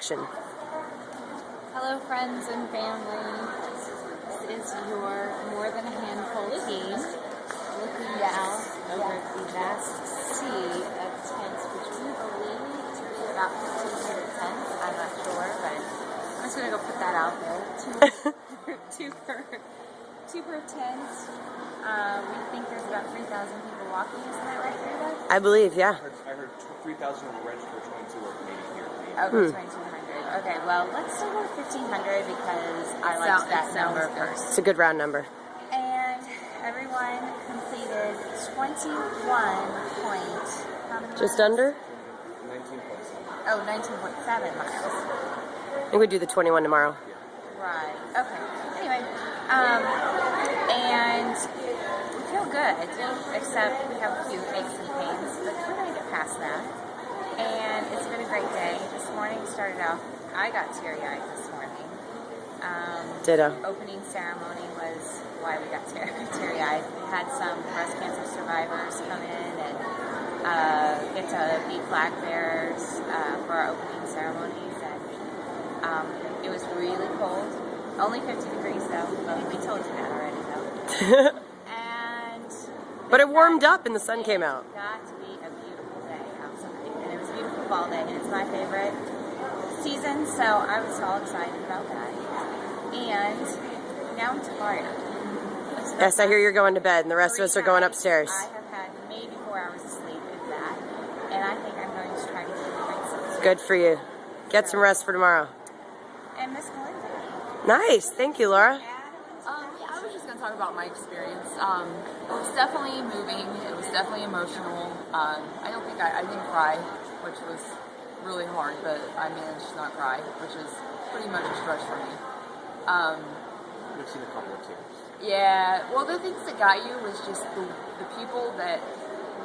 action. Hello, friends and family. This is your More Than a Handful team looking down over the vast sea of tents, which we believe to be about 1,500 tents. I'm not sure, but I'm just going to go put that out there. Two per tent. We think there's about 3,000 people walking. Isn't that right, Rita? I believe, yeah. I heard 3,000 were registered, 22 are maybe here. Okay, 2,200. Okay, well, let's still go 1,500 because I like that number first. It's a good round number. And everyone completed 21 point. How many Just miles? under? 19.7. Oh, 19.7 miles. I think we do the 21 tomorrow. Right. Okay. Anyway, and we feel good, except we have a few aches and pains, but we're going to get past that. And it's been a great day. This morning started out, I got teary-eyed this morning. Ditto. Opening ceremony was why we got teary-eyed. We had some breast cancer survivors come in and get to be flag bearers for our opening ceremonies. And it was really cold. Only 50 degrees though. We told you that already though. And But it warmed up and the sun came out. It got to be a beautiful day outside. And it was a beautiful fall day. And it's my favorite season, so I was all excited about that. And now I'm tired. Yes, I hear you're going to bed and the rest of us are going upstairs. I have had maybe 4 hours of sleep, if that. And I think I'm going to try to get some. Good for you. Get some rest for tomorrow. And Miss Melinda. Nice. Thank you, Laura. I was just going to talk about my experience. It was definitely moving. It was definitely emotional. I don't think I didn't cry, which was really hard, but I managed to not cry, which is pretty much a stretch for me. We've seen a couple of tears. Yeah, well, the things that got you was just the people that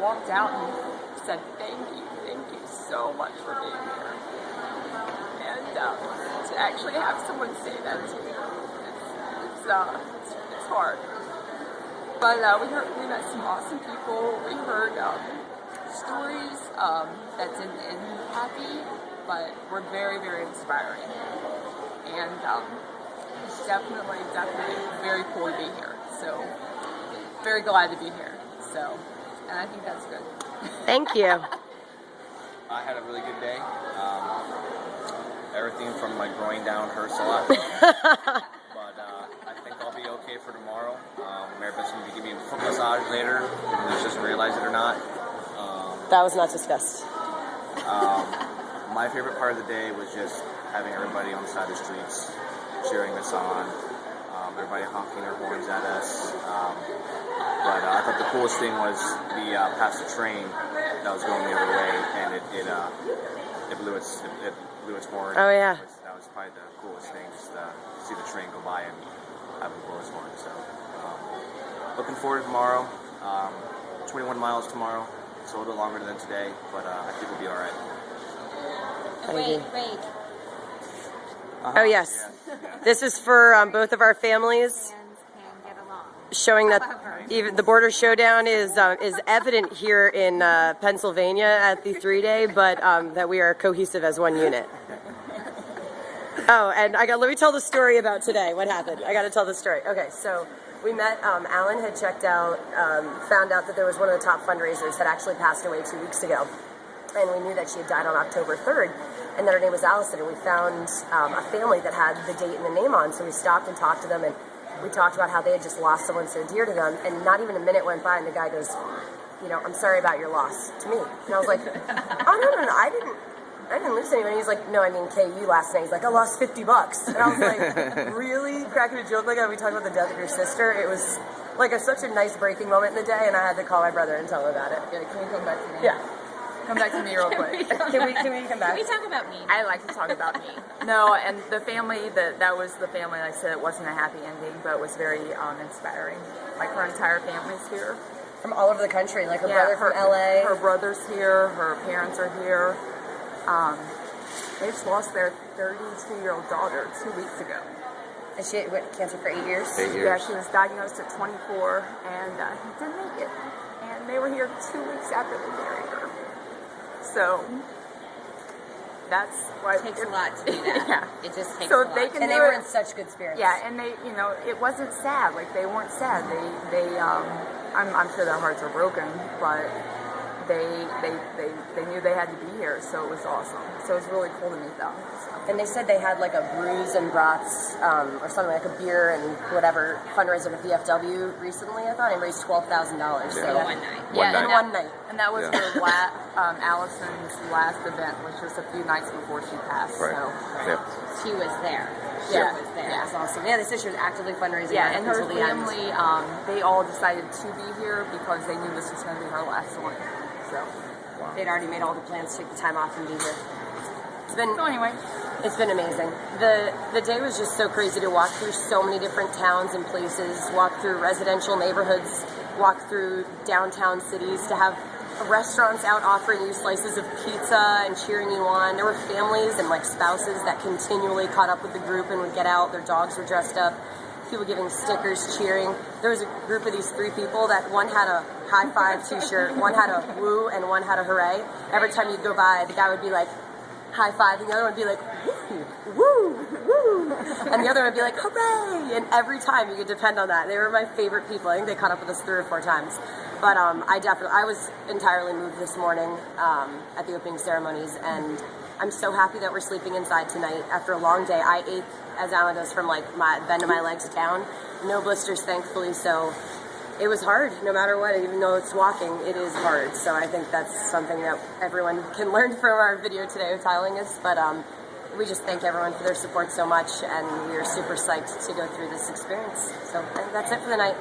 walked out and said, thank you so much for being here. And to actually have someone say that to me, it's hard. But we met some awesome people. We heard stories that didn't end happy, but were very, very inspiring. And it's definitely very cool to be here. So, very glad to be here. So, and I think that's good. Thank you. I had a really good day. Everything from my groin down hurts a lot. But I think I'll be okay for tomorrow. Maribeth's going to give me a foot massage later. Let's just realize it or not. That was not discussed. My favorite part of the day was just having everybody on the side of the streets cheering us on. Everybody honking their horns at us. But I thought the coolest thing was the past the train that was going the other way, and it blew its horn. Oh, yeah. That was probably the coolest thing, just to see the train go by and have it blow its horn. So, looking forward to tomorrow. 21 miles tomorrow. It's a little bit longer than today, but I think we'll be all right. Wait. Oh, yes. This is for both of our families, Hands can get along. showing that However. even the border showdown is evident here in Pennsylvania at the 3-day, but that we are cohesive as one unit. Oh, and let me tell the story about today. What happened? I got to tell the story. Okay, so we met. Alan had checked out, found out that there was one of the top fundraisers had actually passed away 2 weeks ago, and we knew that she had died on October 3rd. And that her name was Allison, and we found a family that had the date and the name on, so we stopped and talked to them, and we talked about how they had just lost someone so dear to them, and not even a minute went by, and the guy goes, I'm sorry about your loss, to me. And I was like, oh, no, I didn't lose anyone. He's like, no, I mean KU last night. He's like, I lost $50. And I was like, really? Cracking a joke like that? We talked about the death of your sister. It was like such a nice breaking moment in the day, and I had to call my brother and tell him about it. Yeah, can we come back to me? Yeah. Come back to me real quick. Can we come back? Can we talk about me? I like to talk about me. No, and the family, that was the family, like I said, it wasn't a happy ending, but it was very inspiring. Like, her entire family's here. From all over the country, like her brother from LA. Her brother's here, her parents are here. They just lost their 32-year-old daughter 2 weeks ago. And she had cancer for 8 years? 8 years. Yeah, she was diagnosed at 24, and he didn't make it. And they were here 2 weeks after they buried her. So, that's why It takes a lot to do that. Yeah. It just takes So a lot. they can And do they were it. in such good spirits. Yeah, and they, it wasn't sad. Like, they weren't sad. I'm sure their hearts are broken, but they knew they had to be here, so it was awesome. So it was really cool to meet them. So. And they said they had like a brews and brats or something like a beer and whatever fundraiser at VFW recently, I thought, and raised $12,000. So For one night. Yeah, in and one night. And that was Yeah. her Allison's last event, which was a few nights before she passed. Right. So. Yeah. She was there. She Yeah. was there. That was awesome. Yeah, they said she was actively fundraising. Yeah, right and up her until the end. family, they all decided to be here because they knew this was going to be her last one. So, They'd already made all the plans to take the time off and be here. so anyway, It's been amazing. The day was just so crazy to walk through so many different towns and places, walk through residential neighborhoods, walk through downtown cities, to have restaurants out offering you slices of pizza and cheering you on. There were families and like spouses that continually caught up with the group and would get out. Their dogs were dressed up. People giving stickers, cheering. There was a group of these three people that one had a high five t-shirt, one had a woo, and one had a hooray. Every time you'd go by, the guy would be like, high five, and the other one would be like, woo, woo, woo, and the other one would be like, hooray, and every time you could depend on that. They were my favorite people. I think they caught up with us 3 or 4 times. But I was entirely moved this morning at the opening ceremonies, and I'm so happy that we're sleeping inside tonight after a long day. I ache, as Alan does, from like my bend of my legs down. No blisters, thankfully, so it was hard no matter what. Even though it's walking, it is hard. So I think that's something that everyone can learn from our video today of telling us. But we just thank everyone for their support so much, and we are super psyched to go through this experience. So I think that's it for the night.